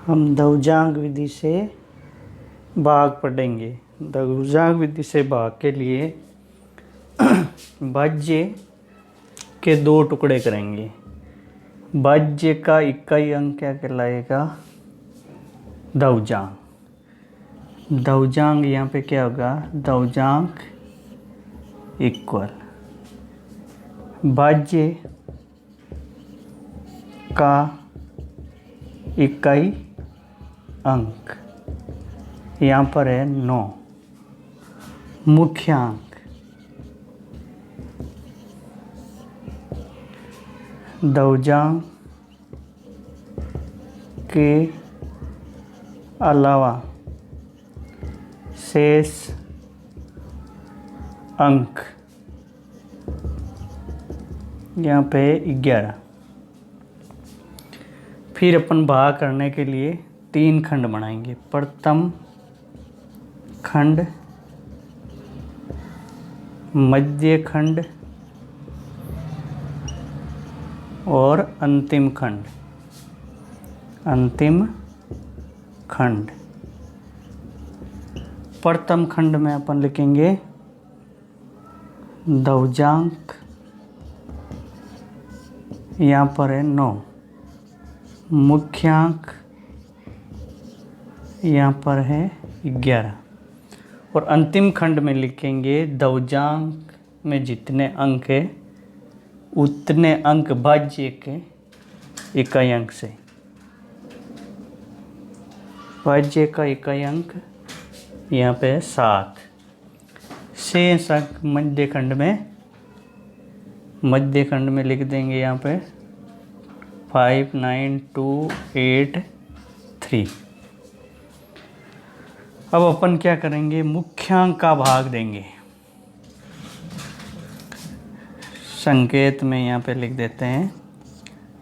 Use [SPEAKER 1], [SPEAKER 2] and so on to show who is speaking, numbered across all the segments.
[SPEAKER 1] हम द्विजांक विधि से भाग पढ़ेंगे। द्विजांक विधि से भाग के लिए भाज्य के दो टुकड़े करेंगे। भाज्य का इकाई अंक क्या कहलाएगा? द्विजांक। द्विजांक यहाँ पे क्या होगा? द्विजांक इक्वल भाज्य का इकाई अंक, यहाँ पर है 9। मुख्यांक द्विजांक के अलावा शेष अंक यहाँ पे 11। फिर अपन भाग करने के लिए 3 खंड बनाएंगे। प्रथम खंड, मध्य खंड और अंतिम खंड। अंतिम खंड। प्रथम खंड में अपन लिखेंगे द्विजांक, यहाँ पर है 9। मुख्यांक यहाँ पर है 11। और अंतिम खंड में लिखेंगे द्विजांक में जितने अंक है उतने अंक भाज्य के इकाई अंक से। भाज्य का इकाई अंक यहाँ पे है 7। शेष अंक मध्य खंड में लिख देंगे यहाँ पे 5, 9, 2, 8, 3। अब अपन क्या करेंगे? मुख्यांक का भाग देंगे। संकेत में यहाँ पे लिख देते हैं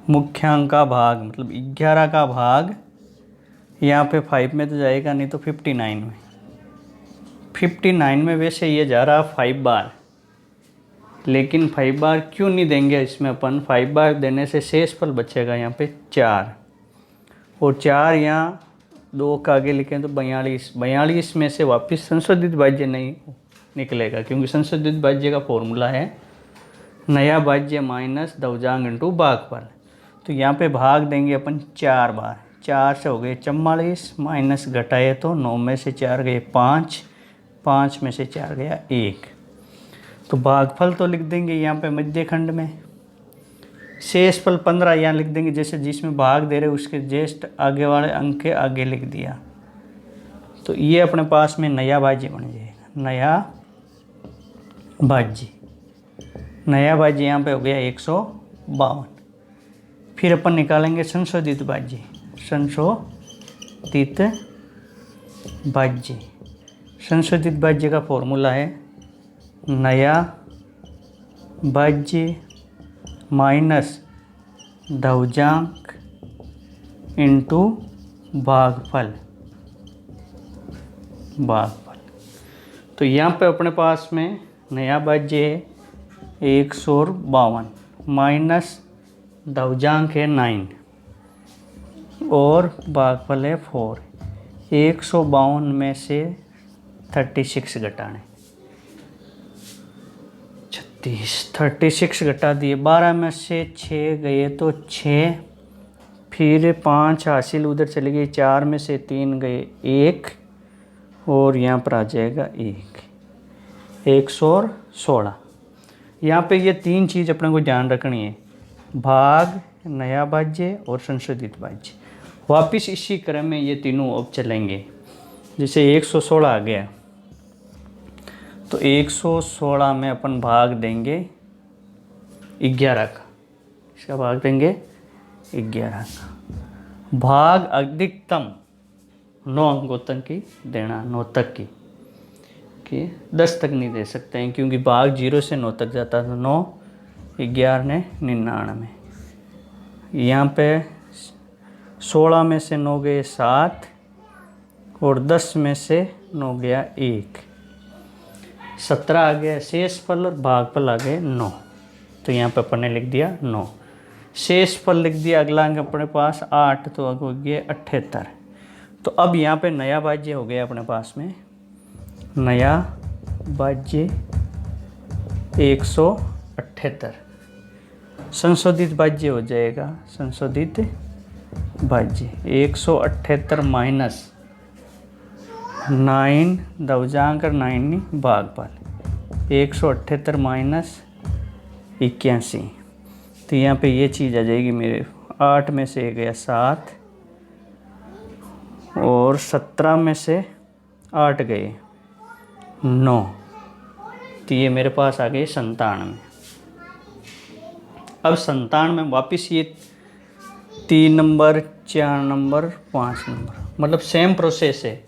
[SPEAKER 1] मुख्यांक का भाग, मतलब 11 का भाग। यहाँ पे 5 में तो जाएगा नहीं, तो 59 में। 59 में वैसे ये जा रहा 5 बार, लेकिन 5 बार क्यों नहीं देंगे इसमें अपन? 5 बार देने से शेष फल बचेगा यहाँ पे 4, और 4 यहाँ 2 का आगे लिखें तो 42। 42 में से वापस संशोधित भाज्य नहीं निकलेगा, क्योंकि संशोधित भाज्य का फॉर्मूला है नया भाज्य माइनस द्विजांक इंटू भागफल। तो यहाँ पे भाग देंगे अपन 4 बार। 4 से हो गए 44, माइनस घटाए तो 9 में से 4 गए 5, 5 में से 4 गया 1। तो भागफल तो लिख देंगे यहाँ पे मध्य खंड में। शेष फल 15 यहाँ लिख देंगे, जैसे जिसमें भाग दे रहे उसके जस्ट आगे वाले अंक के आगे लिख दिया। तो ये अपने पास में नया भाज्य बन जाएगा। नया भाज्य यहाँ पे हो गया 152। फिर अपन निकालेंगे संशोधित भाज्य। संशोधित भाज्य का फॉर्मूला है नया भाज्य माइनस द्विजांक इंटू भागफल। तो यहाँ पे अपने पास में नया भाज्य है 152 माइनस द्विजांक है 9 और भागफल है 4। 152 में से 36 घटाने 36 घटा दिए। 12 में से 6 गए तो 6, फिर 5 हासिल उधर चले गई। 4 में से 3 गए 1, और यहाँ पर आ जाएगा 116। यहाँ पे ये 3 चीज़ अपने को ध्यान रखनी है, भाग, नया भाज्य और संशोधित भाज्य। वापिस इसी क्रम में ये तीनों अब चलेंगे। जैसे 116 आ गया, तो 116 में अपन भाग देंगे 11 का। इसका भाग देंगे 11 का। भाग अधिकतम 9 अंकों तक की देना, 9 तक की, 10 तक नहीं दे सकते हैं, क्योंकि भाग 0 से 9 तक जाता था। 9, 11 ने 99। यहाँ पे 16 में से 9 गए 7, और 10 में से 9 गया 1। 17 आ गया शेष फल और भागफल आ गए 9। तो यहाँ पे अपन ने लिख दिया 9। शेष फल लिख दिया, अगला अंक अपने पास 8, तो हो गया 78। तो अब यहाँ पे नया भाज्य हो गया अपने पास में, नया भाज्य 178। संशोधित भाज्य हो जाएगा, संशोधित भाज्य 178 माइनस 9 दवजांकर 9 भागफल 178 माइनस 81। तो यहाँ पे ये चीज़ आ जाएगी मेरे 8 में से गया 7 और 17 में से 8 गए 9, तो ये मेरे पास आ गए 97। अब 97 में वापस ये 3 नंबर, 4 नंबर, 5 नंबर, मतलब सेम प्रोसेस है,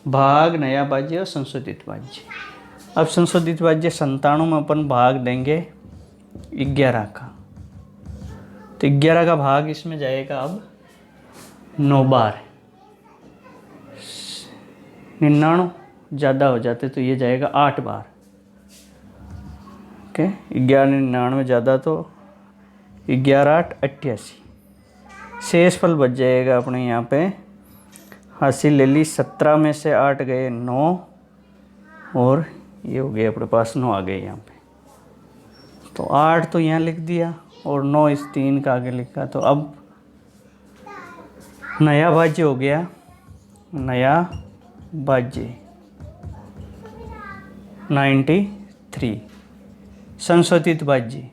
[SPEAKER 1] भाग, नया भाज्य और संशोधित भाज्य। अब संशोधित भाज्य 97 में अपन भाग देंगे 11 का, तो 11 का भाग इसमें जाएगा अब 9 बार। 99 ज़्यादा हो जाते तो ये जाएगा 8 बार। ओके, 11 99 ज़्यादा तो 11 8 88। शेष फल बच जाएगा अपने यहाँ पे, हासिल ले ली, 17 में से 8 गए 9 और ये हो गए अपने पास 9 आ गए यहाँ पे। तो 8 तो यहाँ लिख दिया और 9 इस 3 का आगे लिखा। तो अब नया भाज्य हो गया, नया भाज्य 93। संशोधित भाज्य,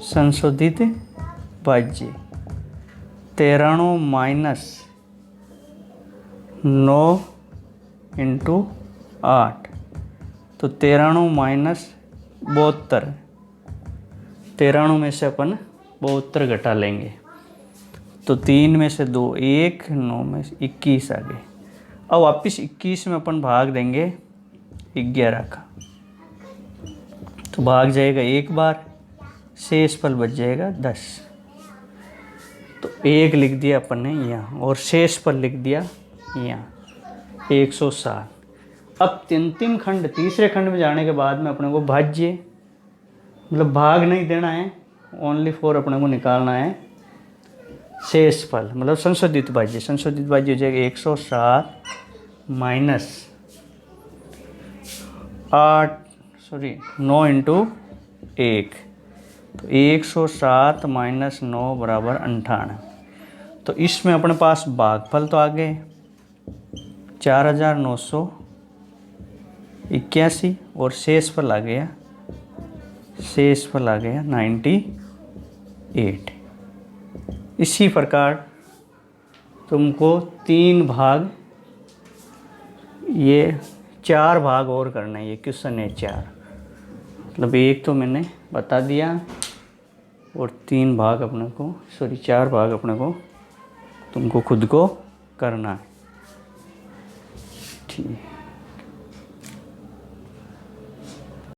[SPEAKER 1] संशोधित भाज्य 93 माइनस 9 इंटू 8, तो 93 माइनस 72। 93 में से अपन 72 घटा लेंगे, तो 3 में से 2 1, 9 में से 21 आ गए। अब वापस 21 में अपन भाग देंगे 11 का, तो भाग जाएगा 1 बार, शेष फल बच जाएगा 10। तो 1 लिख दिया अपन ने यहाँ और शेष फल लिख दिया यहाँ 160। अब अंतिम खंड, तीसरे खंड में जाने के बाद में अपने को भाज्य, मतलब भाग नहीं देना है, ओनली फॉर अपने को निकालना है शेष फल, मतलब संशोधित भाज्य। संशोधित भाज्य हो जाएगा 160 माइनस 9 इंटू 1, तो 160 माइनस 9 बराबर 98। तो इसमें अपने पास भागफल तो आ गए 4981 और शेष फल आ गया, शेष फल आ गया 98। इसी प्रकार तुमको 3 भाग, ये 4 भाग और करना है। ये क्वेश्चन है 4, मतलब एक तो मैंने बता दिया और 3 भाग अपने को, 4 भाग अपने को तुमको खुद को करना है। ठीक।